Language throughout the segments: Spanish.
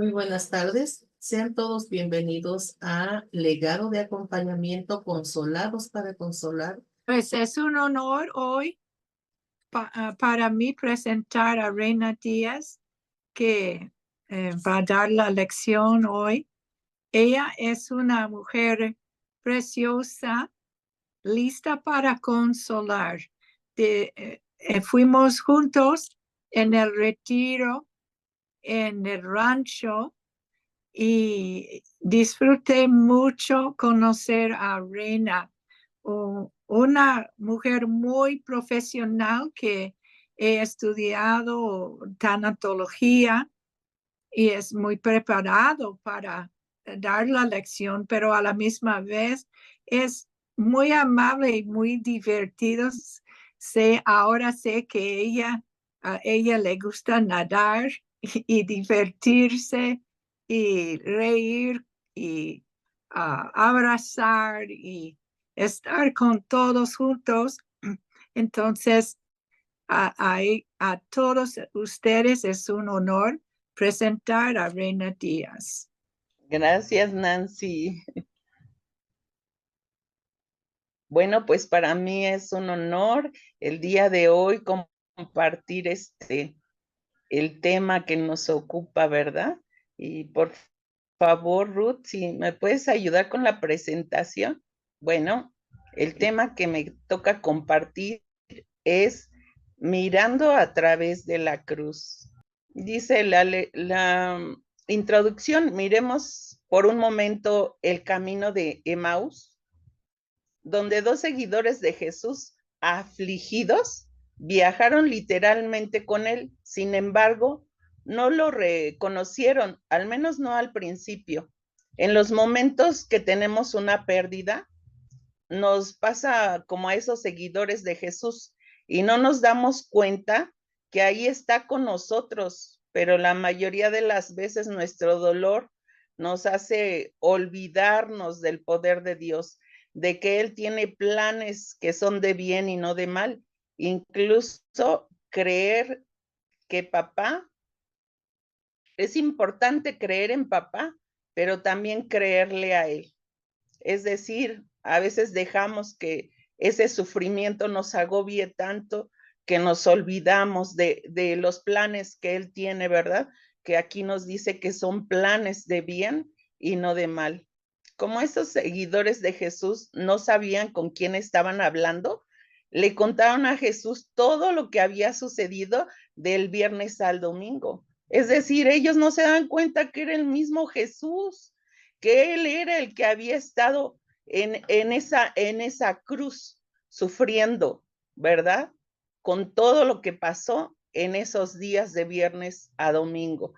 Muy buenas tardes. Sean todos bienvenidos a Legado de Acompañamiento Consolados para Consolar. Pues es un honor hoy para mí presentar a Reina Díaz, que va a dar la lección hoy. Ella es una mujer preciosa, lista para consolar. Fuimos juntos en el retiro, en el rancho, y disfruté mucho conocer a Reina, una mujer muy profesional que he estudiado tanatología y es muy preparado para dar la lección, pero a la misma vez es muy amable y muy divertido. Ahora sé que a ella le gusta nadar y divertirse y reír y abrazar y estar con todos juntos. Entonces, a todos ustedes es un honor presentar a Reina Díaz. Gracias, Nancy. Bueno, pues para mí es un honor el día de hoy compartir el tema que nos ocupa, ¿verdad? Y por favor, Ruth, si me puedes ayudar con la presentación. Bueno, el tema que me toca compartir es mirando a través de la cruz. Dice la introducción, miremos por un momento el camino de Emaús, donde dos seguidores de Jesús afligidos viajaron literalmente con él. Sin embargo, no lo reconocieron, al menos no al principio. En los momentos que tenemos una pérdida, nos pasa como a esos seguidores de Jesús y no nos damos cuenta que ahí está con nosotros, pero la mayoría de las veces nuestro dolor nos hace olvidarnos del poder de Dios, de que Él tiene planes que son de bien y no de mal. Incluso creer que papá, es importante creer en papá, pero también creerle a Él. Es decir, a veces dejamos que ese sufrimiento nos agobie tanto que nos olvidamos de los planes que Él tiene, ¿verdad? Que aquí nos dice que son planes de bien y no de mal. Como esos seguidores de Jesús no sabían con quién estaban hablando, le contaron a Jesús todo lo que había sucedido del viernes al domingo. Es decir, ellos no se dan cuenta que era el mismo Jesús, que Él era el que había estado en esa cruz sufriendo, ¿verdad? Con todo lo que pasó en esos días de viernes a domingo.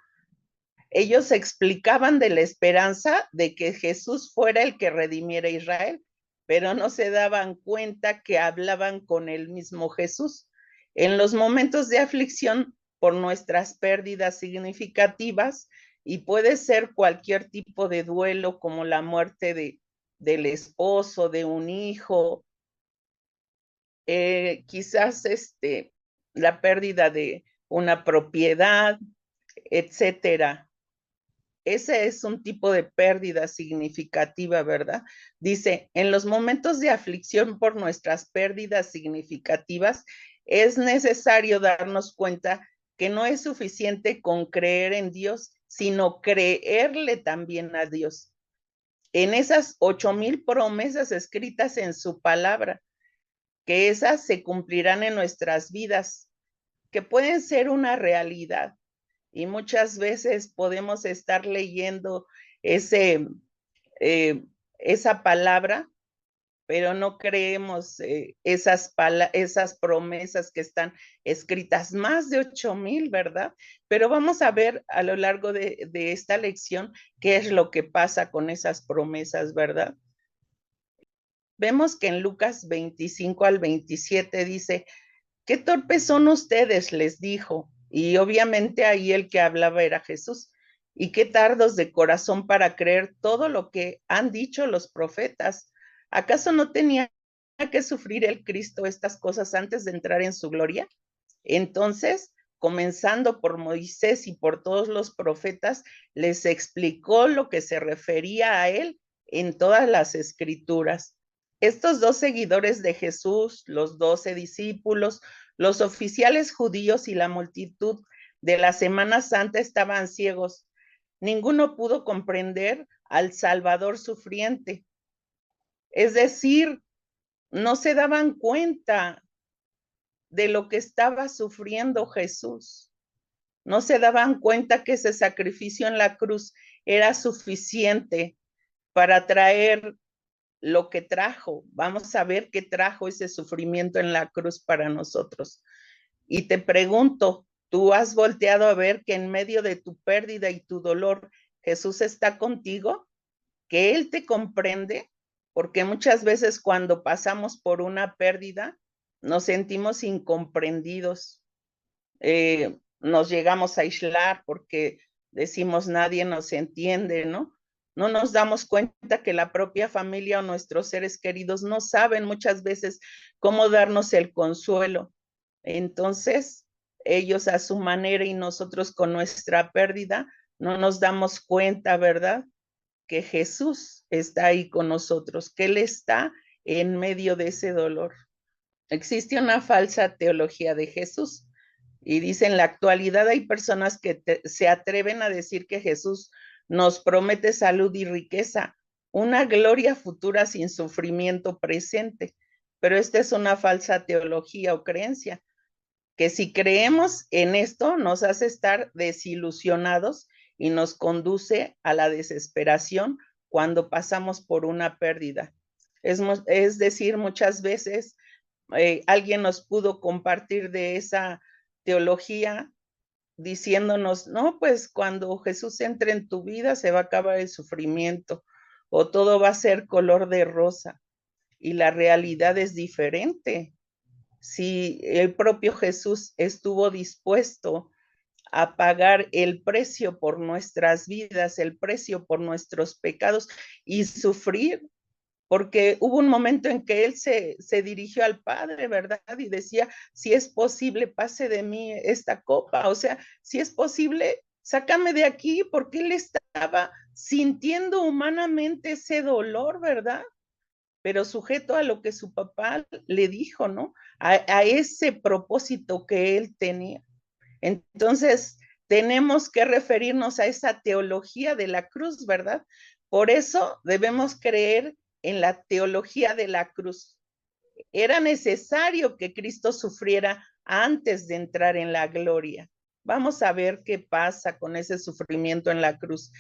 Ellos explicaban de la esperanza de que Jesús fuera el que redimiera a Israel, pero no se daban cuenta que hablaban con el mismo Jesús. En los momentos de aflicción por nuestras pérdidas significativas, y puede ser cualquier tipo de duelo como la muerte del esposo, de un hijo, quizás la pérdida de una propiedad, etcétera. Ese es un tipo de pérdida significativa, ¿verdad? Dice, en los momentos de aflicción por nuestras pérdidas significativas, es necesario darnos cuenta que no es suficiente con creer en Dios, sino creerle también a Dios. En esas 8,000 promesas escritas en su palabra, que esas se cumplirán en nuestras vidas, que pueden ser una realidad. Y muchas veces podemos estar leyendo esa palabra, pero no creemos esas promesas que están escritas, más de 8,000, ¿verdad? Pero vamos a ver a lo largo de esta lección qué es lo que pasa con esas promesas, ¿verdad? Vemos que en Lucas 25 al 27 dice, qué torpes son ustedes, les dijo. Y obviamente ahí el que hablaba era Jesús. Y qué tardos de corazón para creer todo lo que han dicho los profetas. ¿Acaso no tenía que sufrir el Cristo estas cosas antes de entrar en su gloria? Entonces, comenzando por Moisés y por todos los profetas, les explicó lo que se refería a él en todas las escrituras. Estos dos seguidores de Jesús, los 12 discípulos, los oficiales judíos y la multitud de la Semana Santa estaban ciegos. Ninguno pudo comprender al Salvador sufriente. Es decir, no se daban cuenta de lo que estaba sufriendo Jesús. No se daban cuenta que ese sacrificio en la cruz era suficiente para traer lo que trajo. Vamos a ver qué trajo ese sufrimiento en la cruz para nosotros. Y te pregunto, ¿tú has volteado a ver que en medio de tu pérdida y tu dolor, Jesús está contigo? ¿Que Él te comprende? Porque muchas veces cuando pasamos por una pérdida, nos sentimos incomprendidos. Nos llegamos a aislar porque decimos nadie nos entiende, ¿no? No nos damos cuenta que la propia familia o nuestros seres queridos no saben muchas veces cómo darnos el consuelo. Entonces, ellos a su manera y nosotros con nuestra pérdida, no nos damos cuenta, ¿verdad? Que Jesús está ahí con nosotros, que Él está en medio de ese dolor. Existe una falsa teología de Jesús. Y dice, en la actualidad hay personas que se atreven a decir que Jesús nos promete salud y riqueza, una gloria futura sin sufrimiento presente. Pero esta es una falsa teología o creencia, que si creemos en esto nos hace estar desilusionados y nos conduce a la desesperación cuando pasamos por una pérdida. Es decir, muchas veces alguien nos pudo compartir de esa teología diciéndonos, no, pues cuando Jesús entre en tu vida se va a acabar el sufrimiento o todo va a ser color de rosa, y la realidad es diferente. Si el propio Jesús estuvo dispuesto a pagar el precio por nuestras vidas, el precio por nuestros pecados y sufrir, porque hubo un momento en que él se dirigió al Padre, ¿verdad? Y decía, si es posible, pase de mí esta copa, o sea, si es posible, sácame de aquí, porque él estaba sintiendo humanamente ese dolor, ¿verdad? Pero sujeto a lo que su papá le dijo, ¿no? A ese propósito que él tenía. Entonces, tenemos que referirnos a esa teología de la cruz, ¿verdad? Por eso debemos creer en la teología de la cruz. Era necesario que Cristo sufriera antes de entrar en la gloria. Vamos a ver qué pasa con ese sufrimiento en la cruz.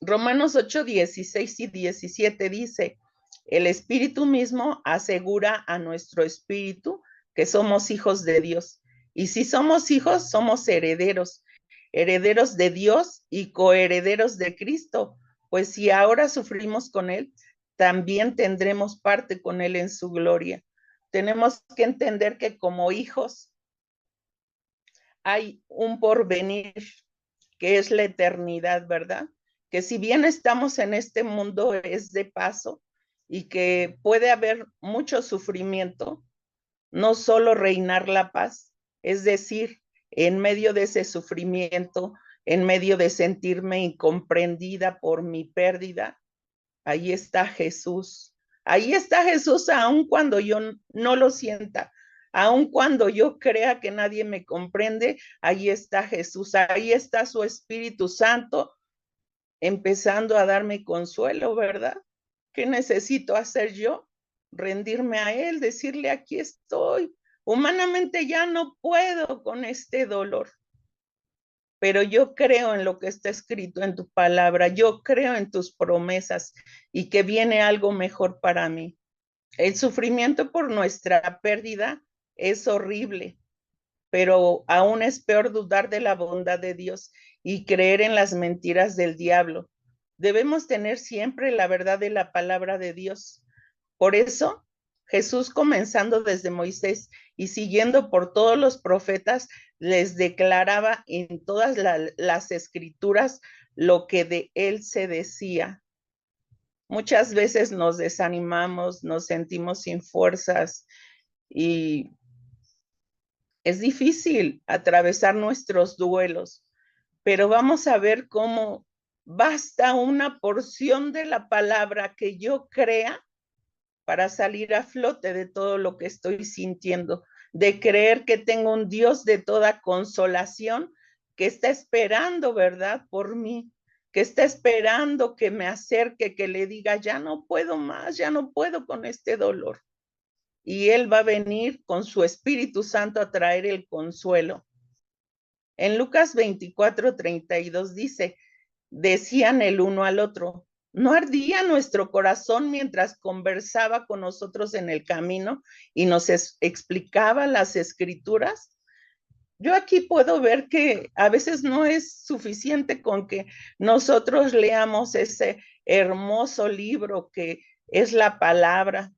Romanos 8, 16 y 17 dice, el Espíritu mismo asegura a nuestro espíritu que somos hijos de Dios. Y si somos hijos, somos herederos, herederos de Dios y coherederos de Cristo. Pues si ahora sufrimos con Él, también tendremos parte con Él en su gloria. Tenemos que entender que como hijos hay un porvenir que es la eternidad, ¿verdad? Que si bien estamos en este mundo es de paso y que puede haber mucho sufrimiento, no solo reinar la paz, es decir, en medio de ese sufrimiento, en medio de sentirme incomprendida por mi pérdida, ahí está Jesús. Ahí está Jesús aun cuando yo no lo sienta, aun cuando yo crea que nadie me comprende, ahí está Jesús, ahí está su Espíritu Santo empezando a darme consuelo, ¿verdad? ¿Qué necesito hacer yo? Rendirme a Él, decirle, aquí estoy. Humanamente ya no puedo con este dolor, pero yo creo en lo que está escrito en tu palabra, yo creo en tus promesas y que viene algo mejor para mí. El sufrimiento por nuestra pérdida es horrible, pero aún es peor dudar de la bondad de Dios y creer en las mentiras del diablo. Debemos tener siempre la verdad de la palabra de Dios. Por eso, Jesús, comenzando desde Moisés y siguiendo por todos los profetas, les declaraba en todas las escrituras lo que de él se decía. Muchas veces nos desanimamos, nos sentimos sin fuerzas y Es difícil atravesar nuestros duelos, pero vamos a ver cómo basta una porción de la palabra que yo crea para salir a flote de todo lo que estoy sintiendo, de creer que tengo un Dios de toda consolación que está esperando, ¿verdad?, por mí, que está esperando que me acerque, que le diga, ya no puedo más, ya no puedo con este dolor. Y Él va a venir con su Espíritu Santo a traer el consuelo. En Lucas 24:32 dice, decían el uno al otro, ¿no ardía nuestro corazón mientras conversaba con nosotros en el camino y nos explicaba las escrituras? Yo aquí puedo ver que a veces no es suficiente con que nosotros leamos ese hermoso libro que es la palabra,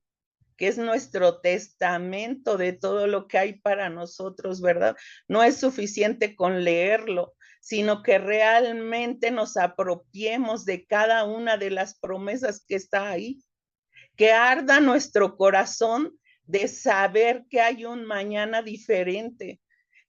que es nuestro testamento de todo lo que hay para nosotros, ¿verdad? No es suficiente con leerlo, sino que realmente nos apropiemos de cada una de las promesas que está ahí, que arda nuestro corazón de saber que hay un mañana diferente,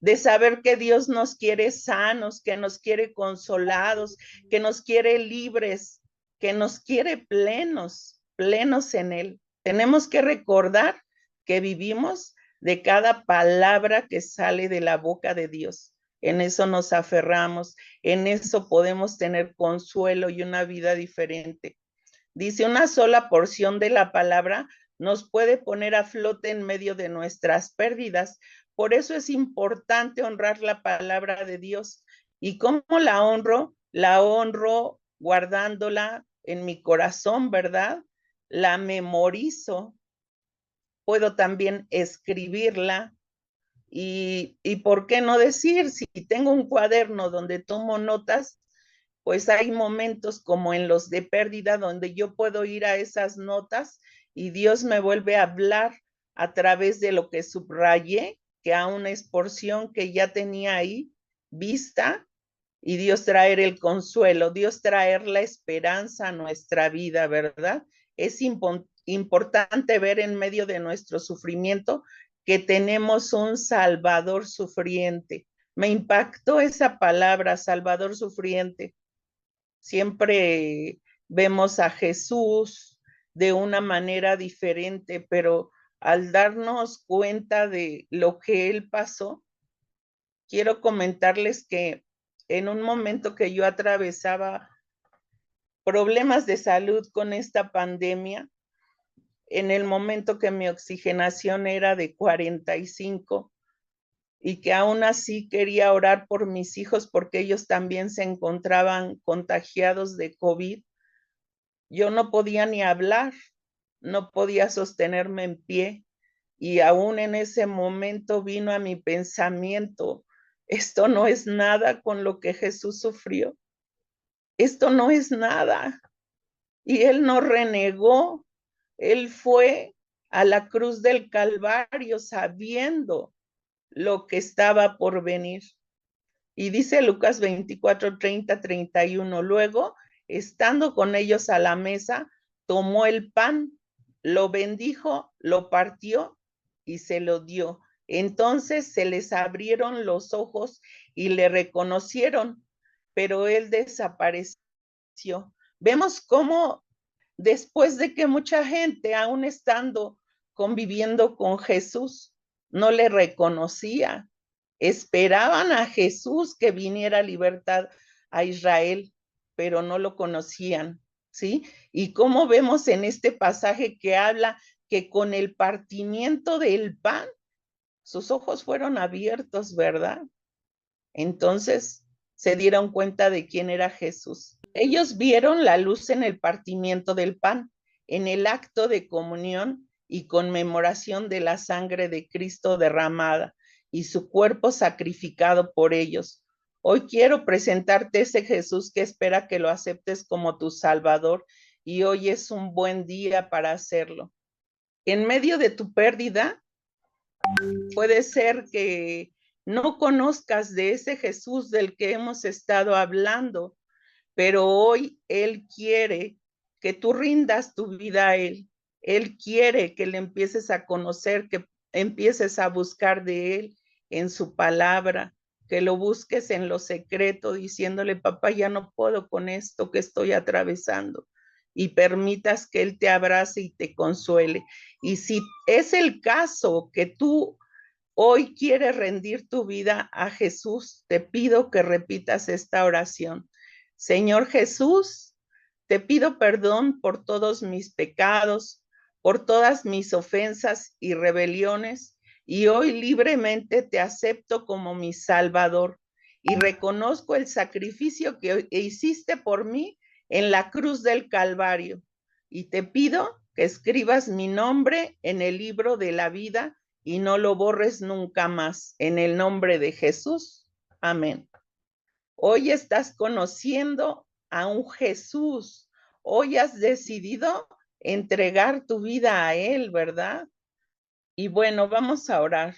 de saber que Dios nos quiere sanos, que nos quiere consolados, que nos quiere libres, que nos quiere plenos, plenos en Él. Tenemos que recordar que vivimos de cada palabra que sale de la boca de Dios. En eso nos aferramos, en eso podemos tener consuelo y una vida diferente. Dice, una sola porción de la palabra nos puede poner a flote en medio de nuestras pérdidas. Por eso es importante honrar la palabra de Dios. ¿Y cómo la honro? La honro guardándola en mi corazón, ¿verdad? La memorizo. Puedo también escribirla. Y ¿por qué no decir? Si tengo un cuaderno donde tomo notas, pues hay momentos como en los de pérdida donde yo puedo ir a esas notas y Dios me vuelve a hablar a través de lo que subrayé, que aún es porción que ya tenía ahí vista, y Dios traer el consuelo, Dios traer la esperanza a nuestra vida, ¿verdad? Es importante ver en medio de nuestro sufrimiento que tenemos un Salvador sufriente. Me impactó esa palabra, Salvador sufriente. Siempre vemos a Jesús de una manera diferente, pero al darnos cuenta de lo que Él pasó, quiero comentarles que en un momento que yo atravesaba problemas de salud con esta pandemia, en el momento que mi oxigenación era de 45 y que aún así quería orar por mis hijos porque ellos también se encontraban contagiados de COVID, yo no podía ni hablar, no podía sostenerme en pie y aún en ese momento vino a mi pensamiento, esto no es nada con lo que Jesús sufrió, esto no es nada. Y Él no renegó, Él fue a la cruz del Calvario sabiendo lo que estaba por venir. Y dice Lucas 24, 30, 31, luego, estando con ellos a la mesa, tomó el pan, lo bendijo, lo partió y se lo dio. Entonces se les abrieron los ojos y le reconocieron, pero él desapareció. Vemos cómo después de que mucha gente, aún estando conviviendo con Jesús, no le reconocía, esperaban a Jesús que viniera libertad a Israel, pero no lo conocían, ¿sí? Y cómo vemos en este pasaje que habla que con el partimiento del pan, sus ojos fueron abiertos, ¿verdad? Entonces se dieron cuenta de quién era Jesús. Ellos vieron la luz en el partimiento del pan, en el acto de comunión y conmemoración de la sangre de Cristo derramada y su cuerpo sacrificado por ellos. Hoy quiero presentarte ese Jesús que espera que lo aceptes como tu Salvador y hoy es un buen día para hacerlo. En medio de tu pérdida, puede ser que no conozcas de ese Jesús del que hemos estado hablando, pero hoy Él quiere que tú rindas tu vida a Él. Él quiere que le empieces a conocer, que empieces a buscar de Él en su palabra, que lo busques en lo secreto, diciéndole, papá, ya no puedo con esto que estoy atravesando, y permitas que Él te abrace y te consuele. Y si es el caso que tú hoy quieres rendir tu vida a Jesús, te pido que repitas esta oración. Señor Jesús, te pido perdón por todos mis pecados, por todas mis ofensas y rebeliones, y hoy libremente te acepto como mi Salvador y reconozco el sacrificio que hiciste por mí en la cruz del Calvario. Y te pido que escribas mi nombre en el libro de la vida y no lo borres nunca más. En el nombre de Jesús. Amén. Hoy estás conociendo a un Jesús. Hoy has decidido entregar tu vida a Él, ¿verdad? Y bueno, vamos a orar.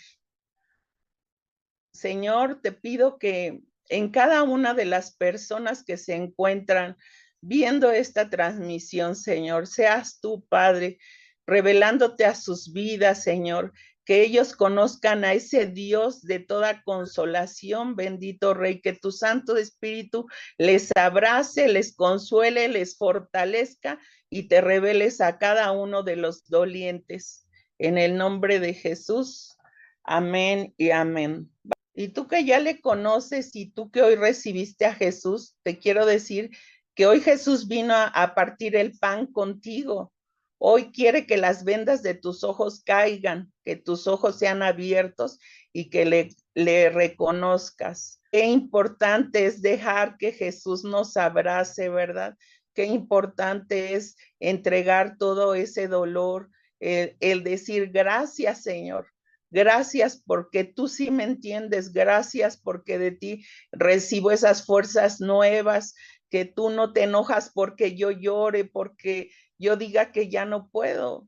Señor, te pido que en cada una de las personas que se encuentran viendo esta transmisión, Señor, seas tú, Padre, revelándote a sus vidas, Señor, que ellos conozcan a ese Dios de toda consolación, bendito Rey, que tu Santo Espíritu les abrace, les consuele, les fortalezca y te reveles a cada uno de los dolientes. En el nombre de Jesús, amén y amén. Y tú que ya le conoces y tú que hoy recibiste a Jesús, te quiero decir que hoy Jesús vino a partir el pan contigo. Hoy quiere que las vendas de tus ojos caigan, que tus ojos sean abiertos y que le reconozcas. Qué importante es dejar que Jesús nos abrace, ¿verdad? Qué importante es entregar todo ese dolor, el decir gracias, Señor. Gracias porque tú sí me entiendes, gracias porque de ti recibo esas fuerzas nuevas, que tú no te enojas porque yo llore, porque yo diga que ya no puedo.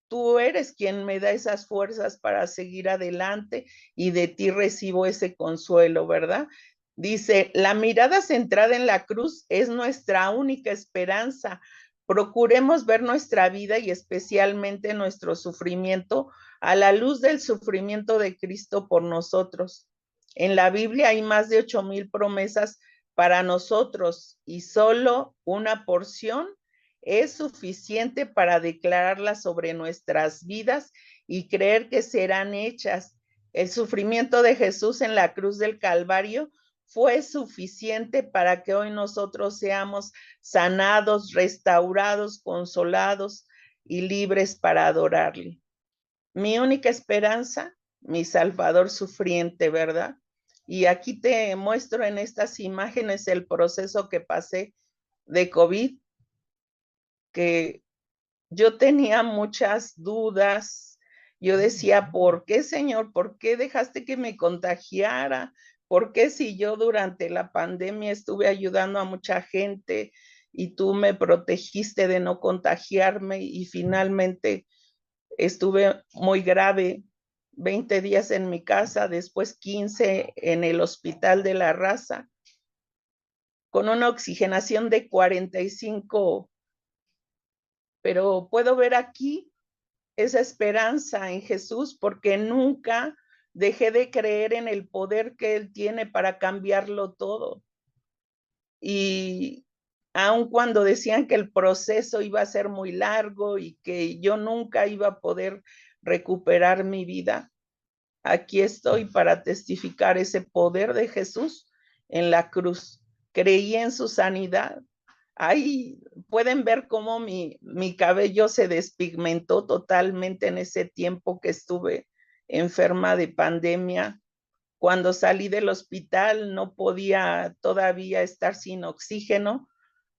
Tú eres quien me da esas fuerzas para seguir adelante y de ti recibo ese consuelo, ¿verdad? Dice, la mirada centrada en la cruz es nuestra única esperanza. Procuremos ver nuestra vida y especialmente nuestro sufrimiento a la luz del sufrimiento de Cristo por nosotros. En la Biblia hay más de 8,000 promesas para nosotros y solo una porción es suficiente para declararlas sobre nuestras vidas y creer que serán hechas. El sufrimiento de Jesús en la cruz del Calvario fue suficiente para que hoy nosotros seamos sanados, restaurados, consolados y libres para adorarle. Mi única esperanza, mi Salvador sufriente, ¿verdad? Y aquí te muestro en estas imágenes el proceso que pasé de COVID, que yo tenía muchas dudas. Yo decía, ¿por qué, Señor? ¿Por qué dejaste que me contagiara? ¿Por qué si yo durante la pandemia estuve ayudando a mucha gente y tú me protegiste de no contagiarme y finalmente estuve muy grave, 20 días en mi casa, después 15 en el hospital de La Raza, con una oxigenación de 45, pero puedo ver aquí esa esperanza en Jesús porque nunca dejé de creer en el poder que Él tiene para cambiarlo todo. Y aun cuando decían que el proceso iba a ser muy largo y que yo nunca iba a poder recuperar mi vida, aquí estoy para testificar ese poder de Jesús en la cruz. Creí en su sanidad. Ahí pueden ver cómo mi cabello se despigmentó totalmente en ese tiempo que estuve enferma de pandemia. Cuando salí del hospital no podía todavía estar sin oxígeno,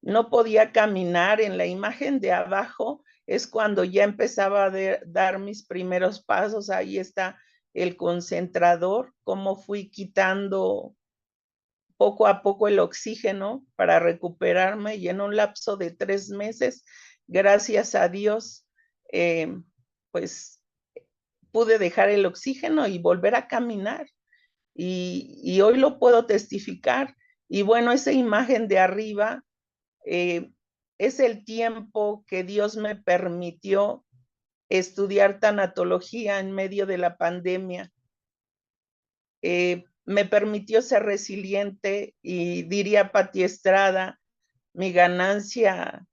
no podía caminar. En la imagen de abajo es cuando ya empezaba a dar mis primeros pasos. Ahí está el concentrador, cómo fui quitando poco a poco el oxígeno para recuperarme, y en un lapso de 3 meses, gracias a Dios, pues pude dejar el oxígeno y volver a caminar. Y hoy lo puedo testificar. Y bueno, esa imagen de arriba es el tiempo que Dios me permitió estudiar tanatología en medio de la pandemia. me permitió ser resiliente y diría Pati Estrada, mi ganancia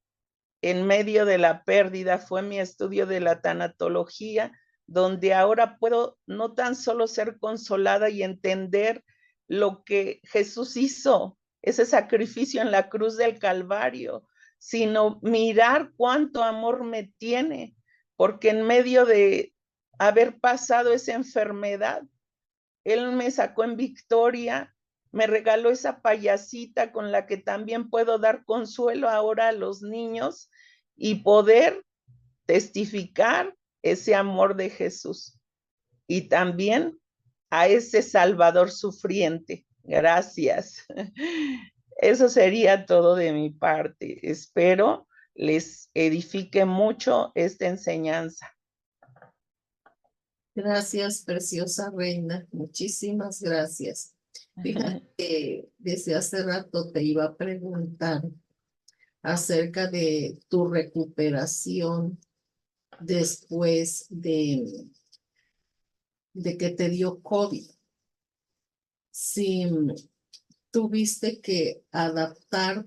en medio de la pérdida fue mi estudio de la tanatología, donde ahora puedo no tan solo ser consolada y entender lo que Jesús hizo, ese sacrificio en la cruz del Calvario, sino mirar cuánto amor me tiene, porque en medio de haber pasado esa enfermedad, Él me sacó en victoria, me regaló esa payasita con la que también puedo dar consuelo ahora a los niños y poder testificar ese amor de Jesús y también a ese Salvador sufriente. Gracias. Eso sería todo de mi parte. Espero les edifique mucho esta enseñanza. Gracias, preciosa reina. Muchísimas gracias. Fíjate que desde hace rato te iba a preguntar acerca de tu recuperación después de que te dio COVID. Si tuviste que adaptarte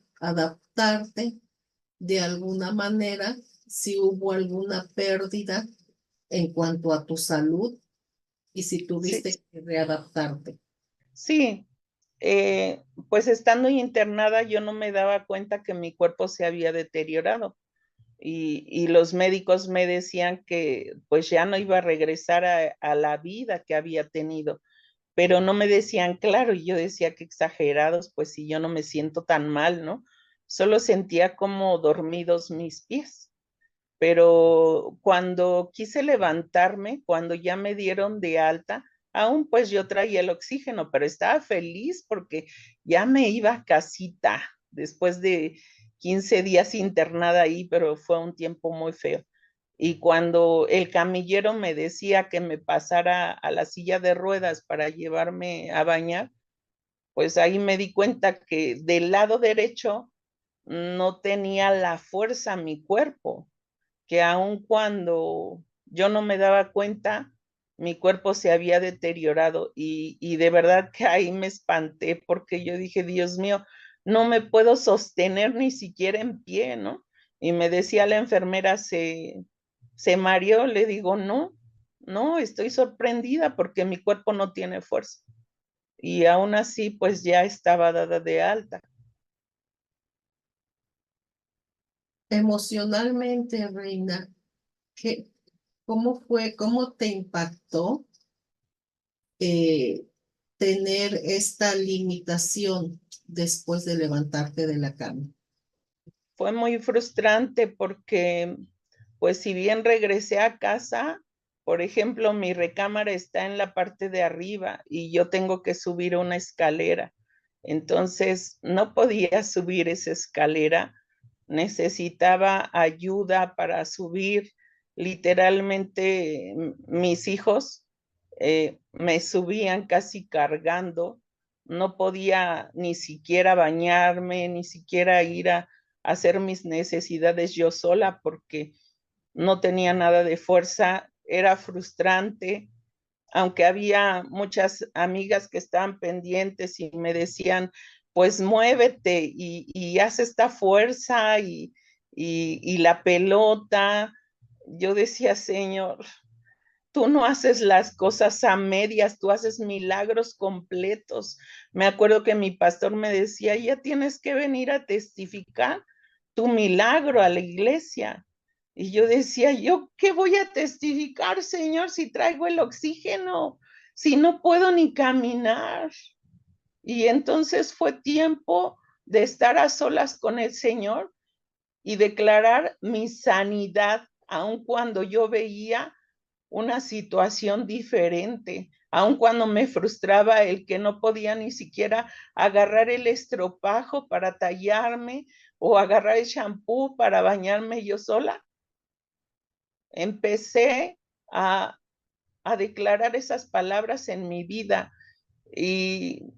de alguna manera, si hubo alguna pérdida en cuanto a tu salud y si tuviste Sí, que readaptarte. sí. Pues estando internada yo no me daba cuenta que mi cuerpo se había deteriorado y los médicos me decían que pues ya no iba a regresar a la vida que había tenido, pero no me decían claro y yo decía que exagerados, pues si yo no me siento tan mal, ¿no? Solo sentía como dormidos mis pies. Pero cuando quise levantarme, cuando ya me dieron de alta, aún pues yo traía el oxígeno, pero estaba feliz porque ya me iba a casita después de 15 días internada ahí, pero fue un tiempo muy feo. Y cuando el camillero me decía que me pasara a la silla de ruedas para llevarme a bañar, pues ahí me di cuenta que del lado derecho no tenía la fuerza mi cuerpo, que aun cuando yo no me daba cuenta, mi cuerpo se había deteriorado y de verdad que ahí me espanté porque yo dije, Dios mío, no me puedo sostener ni siquiera en pie, ¿no? Y me decía la enfermera, se mareó, le digo, no, no, estoy sorprendida porque mi cuerpo no tiene fuerza. Y aún así, pues ya estaba dada de alta. Emocionalmente, reina, ¿cómo fue, cómo te impactó eh, tener esta limitación después de levantarte de la cama? Fue muy frustrante porque, pues si bien regresé a casa, por ejemplo, mi recámara está en la parte de arriba y yo tengo que subir una escalera. Entonces, no podía subir esa escalera, necesitaba ayuda para subir. Literalmente, mis hijos me subían casi cargando, no podía ni siquiera bañarme, ni siquiera ir a hacer mis necesidades yo sola porque no tenía nada de fuerza, era frustrante, aunque había muchas amigas que estaban pendientes y me decían, pues muévete y haz esta fuerza y la pelota. Yo decía, Señor, tú no haces las cosas a medias, tú haces milagros completos. Me acuerdo que mi pastor me decía, ya tienes que venir a testificar tu milagro a la iglesia. Y yo decía, ¿yo qué voy a testificar, Señor, si traigo el oxígeno, si no puedo ni caminar? Y entonces fue tiempo de estar a solas con el Señor y declarar mi sanidad, aun cuando yo veía una situación diferente, aun cuando me frustraba el que no podía ni siquiera agarrar el estropajo para tallarme o agarrar el champú para bañarme yo sola. Empecé a declarar esas palabras en mi vida y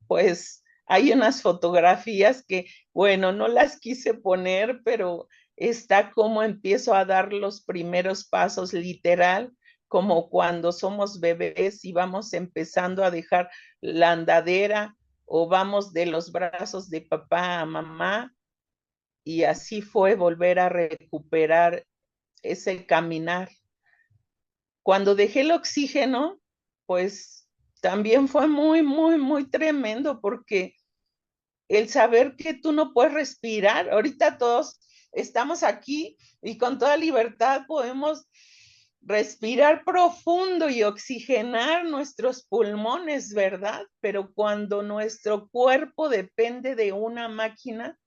pues hay unas fotografías que, bueno, no las quise poner, pero está como empiezo a dar los primeros pasos literal, como cuando somos bebés y vamos empezando a dejar la andadera o vamos de los brazos de papá a mamá, y así fue volver a recuperar ese caminar. Cuando dejé el oxígeno, pues también fue muy, muy, muy tremendo, porque el saber que tú no puedes respirar, ahorita todos estamos aquí y con toda libertad podemos respirar profundo y oxigenar nuestros pulmones, ¿verdad? Pero cuando nuestro cuerpo depende de una máquina,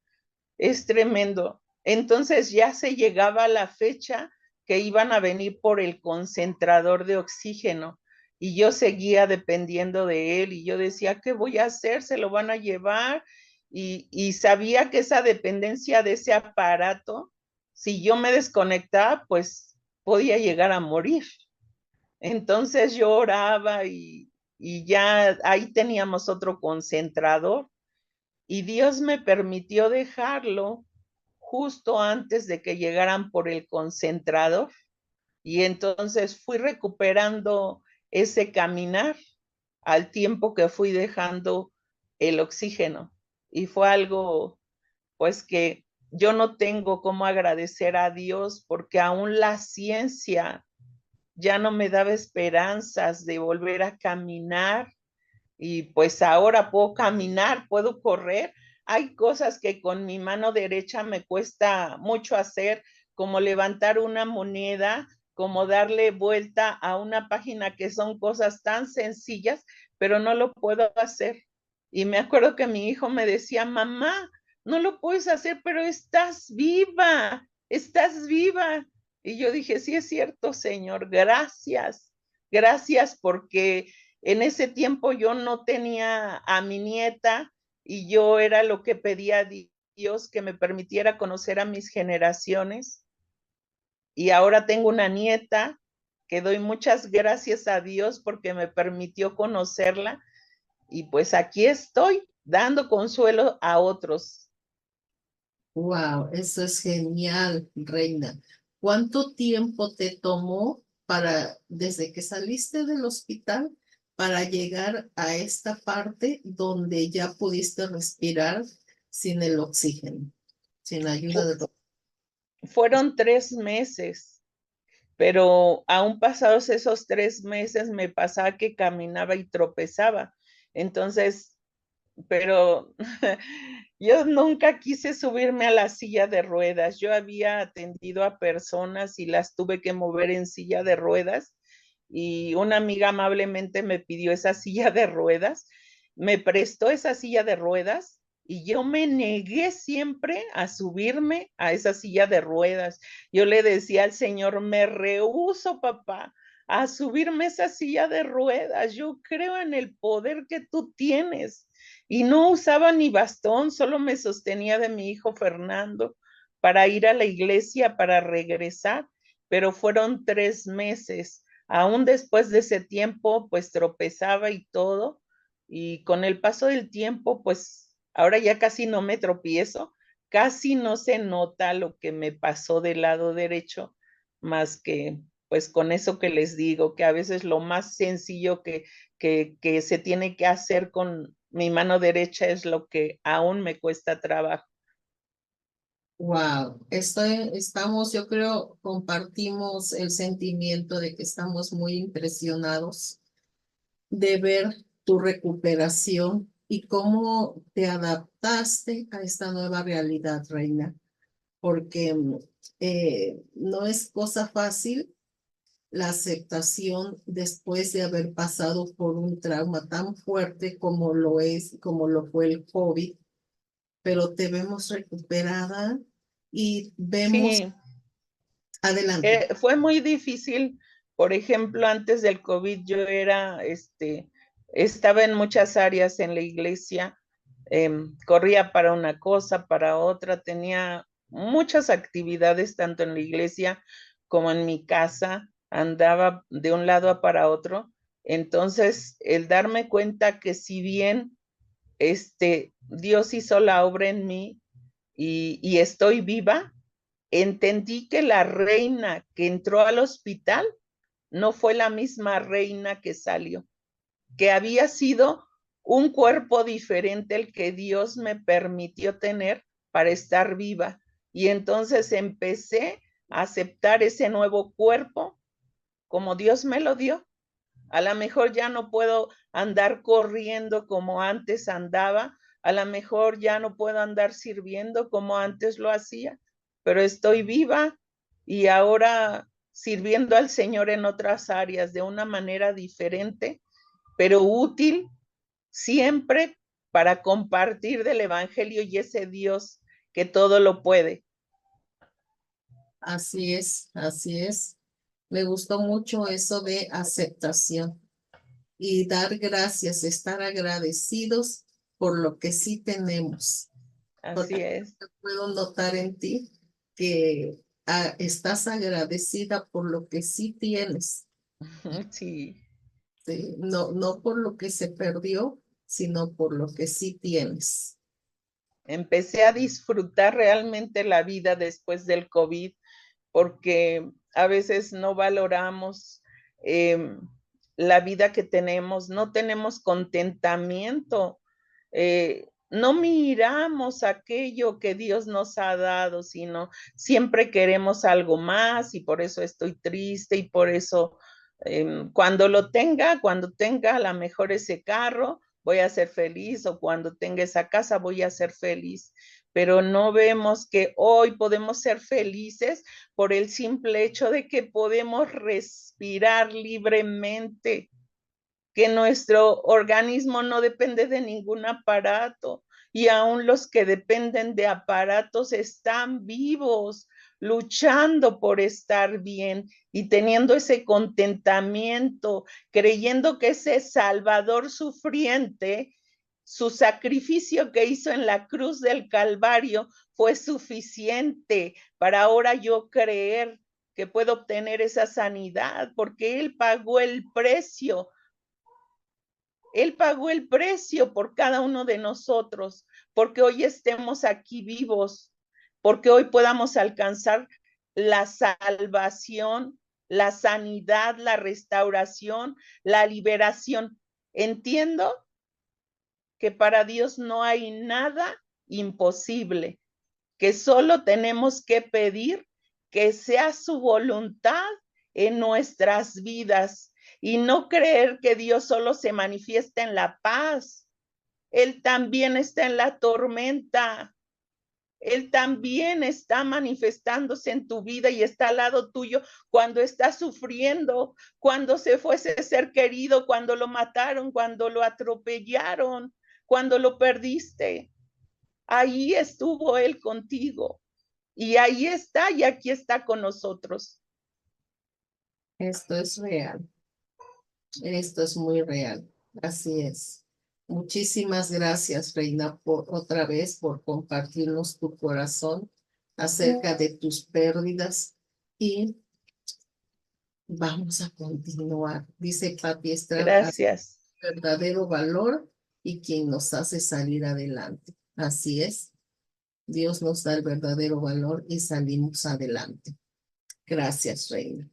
es tremendo. Entonces ya se llegaba la fecha que iban a venir por el concentrador de oxígeno y yo seguía dependiendo de él y yo decía, ¿qué voy a hacer? ¿Se lo van a llevar? Y sabía que esa dependencia de ese aparato, si yo me desconectaba, pues podía llegar a morir. Entonces yo oraba y ya ahí teníamos otro concentrador y Dios me permitió dejarlo justo antes de que llegaran por el concentrador y entonces fui recuperando ese caminar al tiempo que fui dejando el oxígeno y fue algo pues que yo no tengo cómo agradecer a Dios porque aún la ciencia ya no me daba esperanzas de volver a caminar y pues ahora puedo caminar, puedo correr. Hay cosas que con mi mano derecha me cuesta mucho hacer, como levantar una moneda, como darle vuelta a una página, que son cosas tan sencillas, pero no lo puedo hacer. Y me acuerdo que mi hijo me decía, mamá, no lo puedes hacer, pero estás viva, estás viva. Y yo dije, sí es cierto, Señor, gracias, gracias porque en ese tiempo yo no tenía a mi nieta y yo era lo que pedía a Dios que me permitiera conocer a mis generaciones. Y ahora tengo una nieta que doy muchas gracias a Dios porque me permitió conocerla. Y pues aquí estoy dando consuelo a otros. Wow, eso es genial, Reina. ¿Cuánto tiempo te tomó desde que saliste del hospital, para llegar a esta parte donde ya pudiste respirar sin el oxígeno, sin ayuda de... Fueron 3 meses, pero aún pasados esos 3 meses me pasaba que caminaba y tropezaba. Entonces, pero yo nunca quise subirme a la silla de ruedas. Yo había atendido a personas y las tuve que mover en silla de ruedas y una amiga amablemente me pidió esa silla de ruedas, me prestó esa silla de ruedas y yo me negué siempre a subirme a esa silla de ruedas. Yo le decía al Señor, me rehúso, papá, a subirme a esa silla de ruedas. Yo creo en el poder que tú tienes. Y no usaba ni bastón, solo me sostenía de mi hijo Fernando para ir a la iglesia, para regresar, pero fueron 3 meses. Aún después de ese tiempo, pues tropezaba y todo, y con el paso del tiempo, pues ahora ya casi no me tropiezo, casi no se nota lo que me pasó del lado derecho, más que pues con eso que les digo, que a veces lo más sencillo que se tiene que hacer con mi mano derecha es lo que aún me cuesta trabajo. Wow, estamos, yo creo, compartimos el sentimiento de que estamos muy impresionados de ver tu recuperación y cómo te adaptaste a esta nueva realidad, Reina, porque no es cosa fácil la aceptación después de haber pasado por un trauma tan fuerte como lo fue el COVID, pero te vemos recuperada y vemos Sí, adelante. fue muy difícil. Por ejemplo, antes del COVID yo estaba en muchas áreas en la iglesia, corría para una cosa, para otra, tenía muchas actividades tanto en la iglesia como en mi casa, andaba de un lado para otro. Entonces, el darme cuenta que si bien Dios hizo la obra en mí y estoy viva, entendí que la reina que entró al hospital no fue la misma reina que salió, que había sido un cuerpo diferente el que Dios me permitió tener para estar viva. Y entonces empecé a aceptar ese nuevo cuerpo como Dios me lo dio. A lo mejor ya no puedo andar corriendo como antes andaba, a lo mejor ya no puedo andar sirviendo como antes lo hacía, pero estoy viva y ahora sirviendo al Señor en otras áreas de una manera diferente, pero útil, siempre para compartir del Evangelio y ese Dios que todo lo puede. Así es, así es. Me gustó mucho eso de aceptación y dar gracias, estar agradecidos por lo que sí tenemos. Así Porque es. puedo notar en ti que estás agradecida por lo que sí tienes, Sí. ¿sí? No, no por lo que se perdió, sino por lo que sí tienes. Empecé a disfrutar realmente la vida después del COVID, porque a veces no valoramos la vida que tenemos, no tenemos contentamiento, no miramos aquello que Dios nos ha dado, sino siempre queremos algo más y por eso estoy triste y por eso cuando tenga a lo mejor ese carro, voy a ser feliz o cuando tenga esa casa voy a ser feliz, pero no vemos que hoy podemos ser felices por el simple hecho de que podemos respirar libremente, que nuestro organismo no depende de ningún aparato y aún los que dependen de aparatos están vivos, luchando por estar bien y teniendo ese contentamiento, creyendo que ese Salvador sufriente, su sacrificio que hizo en la cruz del Calvario fue suficiente para ahora yo creer que puedo obtener esa sanidad, porque Él pagó el precio. Él pagó el precio por cada uno de nosotros, porque hoy estemos aquí vivos, porque hoy podamos alcanzar la salvación, la sanidad, la restauración, la liberación. Entiendo que para Dios no hay nada imposible, que solo tenemos que pedir que sea su voluntad en nuestras vidas y no creer que Dios solo se manifiesta en la paz. Él también está en la tormenta. Él también está manifestándose en tu vida y está al lado tuyo cuando estás sufriendo, cuando se fue ese ser querido, cuando lo mataron, cuando lo atropellaron, cuando lo perdiste. Ahí estuvo Él contigo. Y ahí está, y aquí está con nosotros. Esto es real. Esto es muy real. Así es. Muchísimas gracias, Reina, por otra vez por compartirnos tu corazón acerca de tus pérdidas y vamos a continuar. Dice Pati Estrada, Gracias. verdadero valor y quien nos hace salir adelante. Así es. Dios nos da el verdadero valor y salimos adelante. Gracias, Reina.